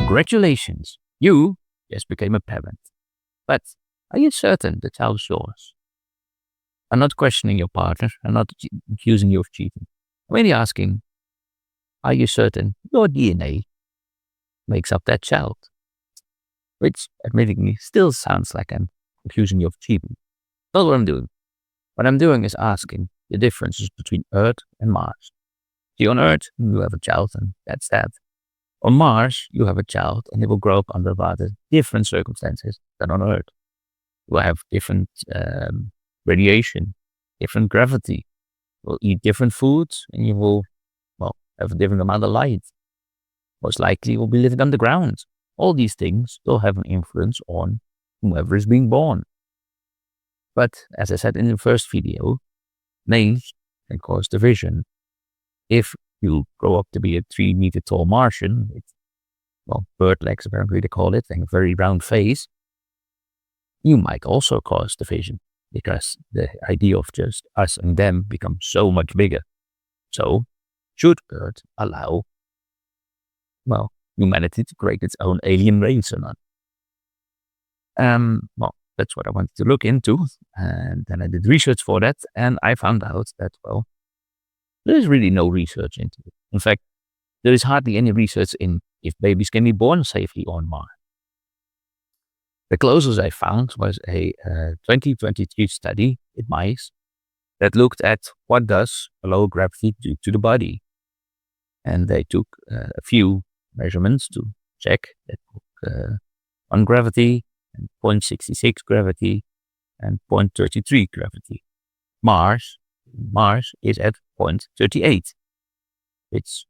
Congratulations, you just became a parent. But are you certain the child is yours? I'm not questioning your partner. I'm not accusing you of cheating. I'm really asking, are you certain your DNA makes up that child? Which, admittingly, still sounds like I'm accusing you of cheating. That's what I'm doing. What I'm doing is asking the differences between Earth and Mars. See, on Earth, you have a child, and that's that. On Mars, you have a child, and they will grow up under rather different circumstances than on Earth. You will have different radiation, different gravity. You will eat different foods, and you will, have a different amount of light. Most likely, you will be living underground. All these things will have an influence on whoever is being born. But as I said in the first video, names can cause division. If you grow up to be a 3-meter tall Martian, with, bird legs apparently they call it, and a very round face, you might also cause division because the idea of just us and them becomes so much bigger. So, should Earth allow, humanity to create its own alien race or not? That's what I wanted to look into, and then I did research for that, and I found out that, there's really no research into it. In fact, there is hardly any research in if babies can be born safely on Mars. The closest I found was a 2023 study in mice that looked at what does low gravity do to the body. And they took a few measurements to check that 1 gravity, and 0.66 gravity, and 0.33 gravity. Mars is at 0.38. It's,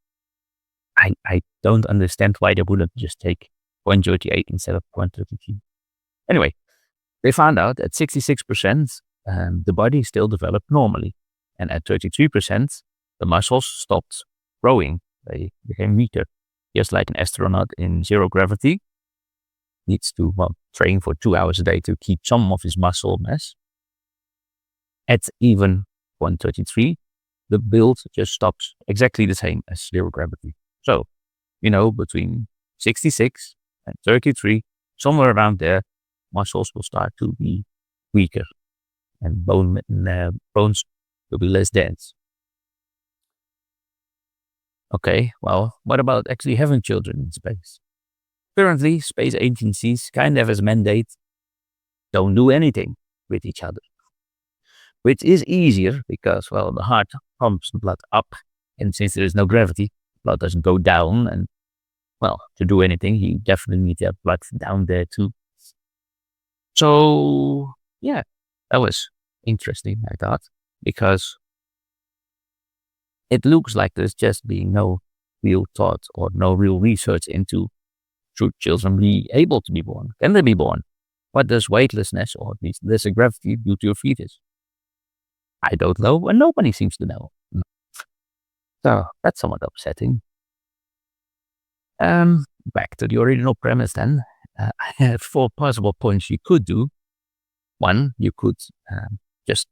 I don't understand why they wouldn't just take 0.38 instead of 0.33. Anyway, they found out at 66%, the body still developed normally. And at 33%, the muscles stopped growing. They became weaker. Just like an astronaut in zero gravity needs to train for 2 hours a day to keep some of his muscle mass. At even 133, the build just stops exactly the same as zero gravity. So, between 66 and 33, somewhere around there, muscles will start to be weaker and bones will be less dense. Okay, what about actually having children in space? Currently, space agencies kind of as a mandate, don't do anything with each other. Which is easier because, the heart pumps the blood up, and since there is no gravity, blood doesn't go down, and, to do anything, you definitely need to have blood down there too. So, yeah, that was interesting, I thought, because it looks like there's just being no real thought or no real research into should children be able to be born? Can they be born? What does weightlessness or at least lesser gravity do to your fetus? I don't know, and nobody seems to know. So that's somewhat upsetting. Back to the original premise then. I have 4 possible points you could do. 1, you could just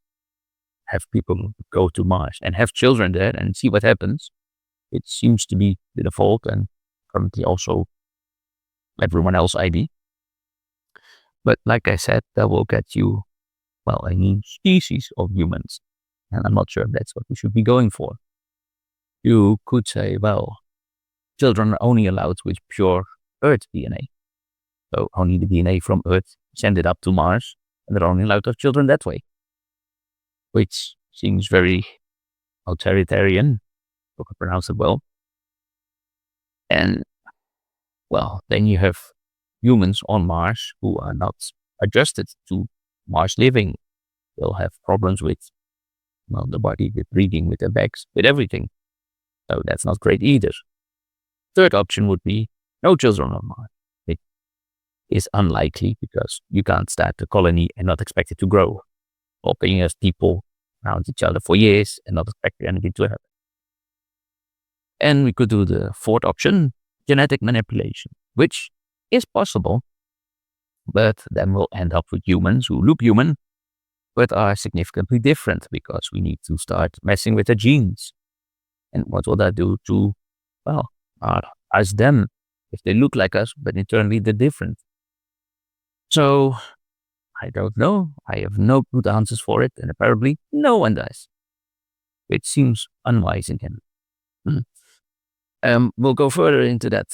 have people go to Mars and have children there and see what happens. It seems to be the default and currently also everyone else's ID. But like I said, that will get you, a new species of humans. And I'm not sure if that's what we should be going for. You could say, children are only allowed with pure Earth DNA. So only the DNA from Earth, send it up to Mars, and they're only allowed to have children that way. Which seems very authoritarian, if I pronounce it well. And, then you have humans on Mars who are not adjusted to Mars living. They'll have problems with, the body, with breathing, with their backs, with everything. So that's not great either. Third option would be no children on Mars. It is unlikely because you can't start a colony and not expect it to grow. Or can you have people around each other for years and not expect anything to happen? And we could do the fourth option, genetic manipulation, which is possible, but then we'll end up with humans who look human, but are significantly different because we need to start messing with the genes. And what will that do to, us them? if they look like us, but internally they're different. So I don't know. I have no good answers for it, and apparently no one does, which seems unwise again. We'll go further into that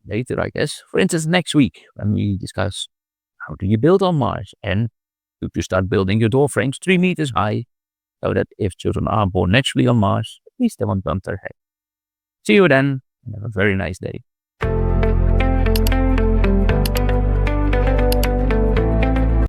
later, I guess. For instance, next week, when we discuss how do you build on Mars, and should you start building your door frames 3 meters high, so that if children are born naturally on Mars, at least they won't bump their head. See you then, and have a very nice day.